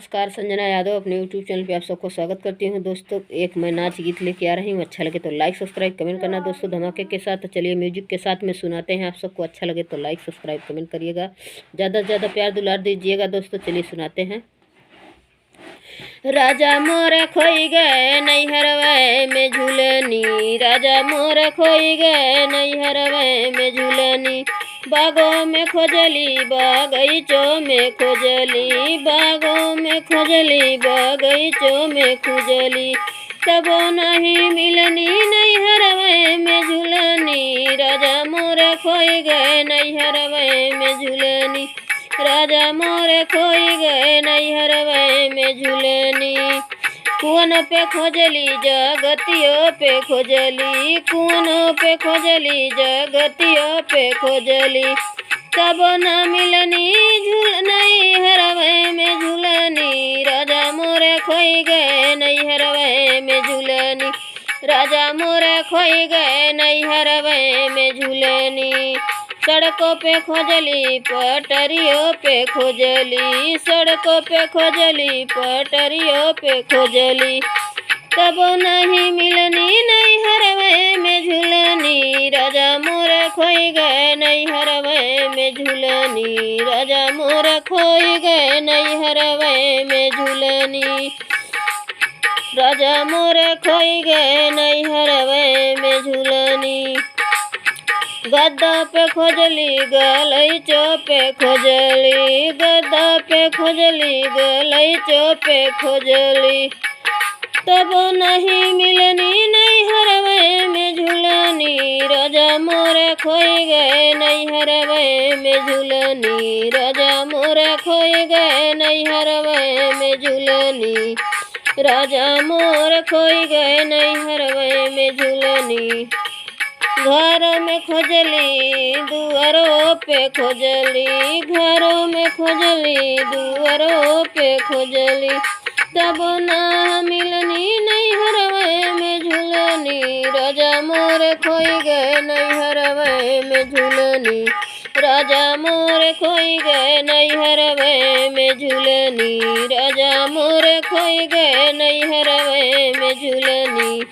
नमस्कार, संजना यादव अपने YouTube channel पे आप सबको स्वागत करती हूँ। दोस्तों, एक मैं नाच गीत लेके आ रही हूँ। अच्छा लगे तो लाइक सब्सक्राइब कमेंट करना दोस्तों, धमाके के साथ। तो चलिए म्यूजिक के साथ में सुनाते हैं। आप सबको अच्छा लगे तो लाइक सब्सक्राइब कमेंट करिएगा, ज़्यादा से ज़्यादा प्यार दुलार दीजिएगा दोस्तों। चलिए सुनाते हैं। राजा मोर खोई गए नैहरवे में झूलनी, राजा मोर खोई गए नैहरवे में झूलनी। बागों में खोजली बगीचों में खोजली, बागों में खोजली बगीचों में खोजली। तबो नहीं मिलनी नैहरवे में झूलनी, राजा मोर खोई गए नैहरवे में झूलनी, राजा मोर खोई गए नैहरवे में झूलनी। कुआं पे खोजली जगतियों पे खोजली, कुआं पे खोजली जगतियों पे खोजली। तब न मिलनी नैहरवे में झूलनी, राजा मोर खोई गए नैहरवे में झूलनी, राजा मोर खोई गए नैहरवे में झूलनी। सड़कों पे खोजली पटरियों पे खोजली, सड़कों पे खोजली पटरियों पे खोजली। तब नहीं मिलनी नैहरवे में झूलनी, राजा मोर खोई गए नैहरवे में झूलनी, राजा मोर खोई गए नैहरवे में झूलनी, राजा मोर खोई गए नैहरवे में झूलनी। गद्दा पे खोजली गलीचों पे खोजली, गद्दा पे खोजली गलीचों पे खोजली। तब नहीं मिलनी नैहरवे में झूलनी, राजा मोर खोई गए नैहरवे में झूलनी, राजा मोर खोई गए नैहरवे में झूलनी, राजा मोर खोई गए नैहरवे में झूलनी। घरों में खोजली दुआरों पे खोजली, घरों में खोजली दुआरों पे खोजली। तब ना मिलनी नैहरवे में झूलनी, राजा मोर खोई गए नैहरवे में झूलनी, राजा मोर खोई गए नैहरवे में झूलनी, राजा मोर खोई गए नैहरवे में झूलनी।